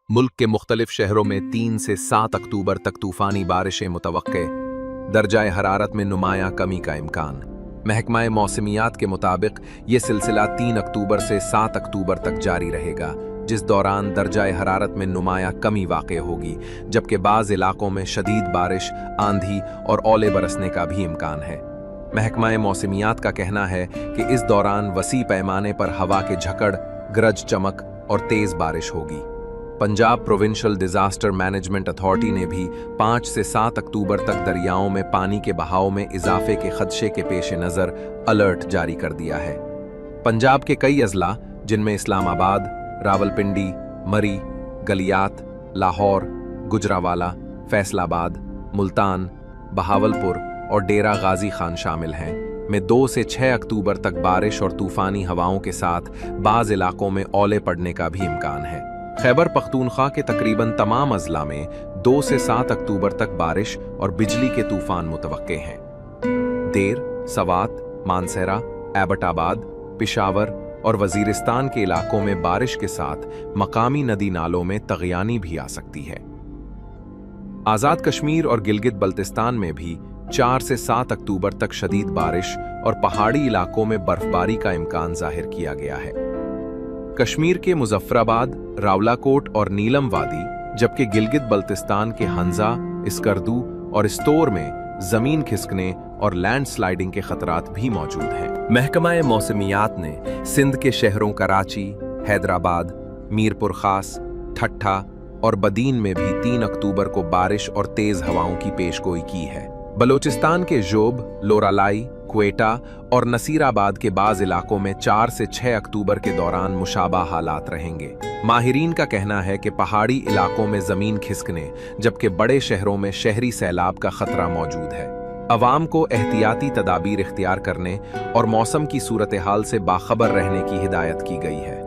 मुल्क के मुख्तलिफ शहरों में 3 से 7 अक्टूबर तक तूफानी बारिशें मुतवक्के। दर्जाए हरारत में नुमाया कमी का इम्कान। महकमा मौसमियात के मुताबिक ये सिलसिला 3 अक्टूबर से 7 अक्टूबर तक जारी रहेगा, जिस दौरान दर्जाए हरारत में नुमाया कमी वाक़ होगी, जबकि बाज़ इलाकों में शदीद बारिश, आंधी और ओले बरसने का भी इम्कान है। महकमा मौसमियात का कहना है कि इस दौरान वसी पैमाने पर हवा के झकड़, गरज चमक और तेज़ बारिश होगी। Punjab provincial disaster management authority ने भी 5 से 7 अक्टूबर तक दरियाओं में पानी के बहाव में इजाफे के खदशे के पेश नज़र अलर्ट जारी कर दिया है। पंजाब के कई अजला, जिनमें इस्लामाबाद, रावलपिंडी, मरी, गलियात, लाहौर, गुजरावाला, फैसलाबाद, मुल्तान, बहावलपुर और डेरा गाजी खान शामिल हैं, में 2 से 6 अक्टूबर तक बारिश और तूफानी हवाओं के साथ बाज़ इलाकों में ओले पड़ने का भी इम्कान है। खैबर पख्तूनख्वा के तकरीबन तमाम अजला में 2 से 7 अक्टूबर तक बारिश और बिजली के तूफान मुतवक्के हैं। देर, सवात, मानसहरा, एबटाबाद, पिशावर और वजीरिस्तान के इलाकों में बारिश के साथ मकामी नदी नालों में तगयानी भी आ सकती है। आज़ाद कश्मीर और गिलगित बल्तिस्तान में भी 4 से 7 अक्टूबर तक शदीद बारिश और पहाड़ी इलाकों में बर्फबारी का इम्कान जाहिर किया गया है। कश्मीर के मुजफ्फराबाद, रावलाकोट और नीलम वादी, जबकि गिलगित बल्तिस्तान के हंजा, इस्कर्दू और इस्तोर में जमीन खिसकने और लैंडस्लाइडिंग के खतरात भी मौजूद हैं। महकमा मौसमियात ने सिंध के शहरों कराची, हैदराबाद, मीरपुर खास, ठट्ठा और बदीन में भी 3 अक्टूबर को बारिश और तेज हवाओं की पेशगोई की है। बलोचिस्तान के जोब, लोरालाई, क्वेटा और नसीराबाद के बाज़ इलाकों में 4 से 6 अक्टूबर के दौरान मुशाबा हालात रहेंगे। माहिरीन का कहना है कि पहाड़ी इलाकों में ज़मीन खिसकने, जबकि बड़े शहरों में शहरी सैलाब का खतरा मौजूद है। अवाम को एहतियाती तदाबीर इख्तियार करने और मौसम की सूरत हाल से बाखबर रहने की हिदायत की गई है।